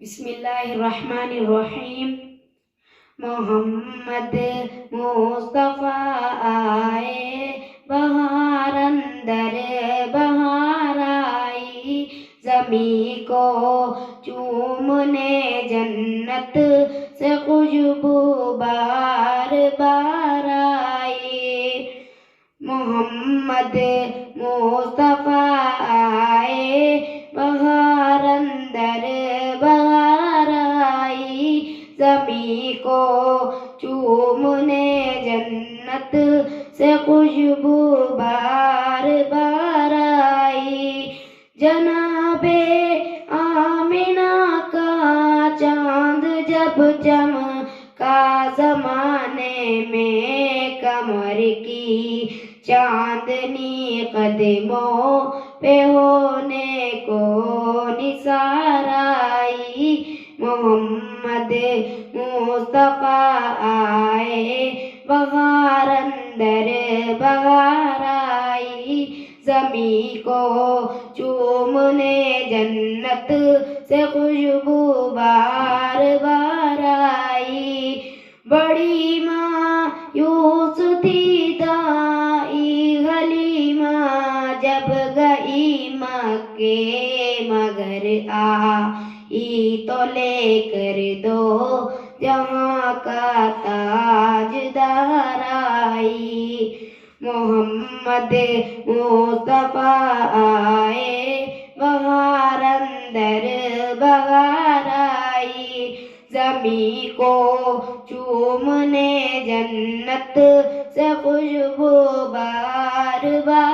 بسم اللہ الرحمن الرحیم۔ محمد مصطفیٰ آئے، بہار اندر بہار آئی، زمیں کو چومنے جنت سے خوشبو بار بار آئی۔ محمد مصطفیٰ آئے، بہار اندر بہار آئی، زمیں کو چومنے جنت سے خوشبو بار بار آئی۔ جناب آمنہ کا چاند جب چمکا زمانے میں، قمر کی چاندنی قدموں پہ ہونے کو نثار آئی۔ محمد مصطفیٰ آئے، بہار اندر بہار آئی، زمیں کو چومنے جنت سے خوشبو بار بار آئی۔ بڑی مایوس تھی دائی حلیمہ جب گئی مکے، مگر آئی تو لے کر دو جہاں کا تاجدار آئی۔ محمد مصطفیٰ آئے، بہار اندر بہار آئی، زمیں کو چومنے جنت سے خوشبو بار بار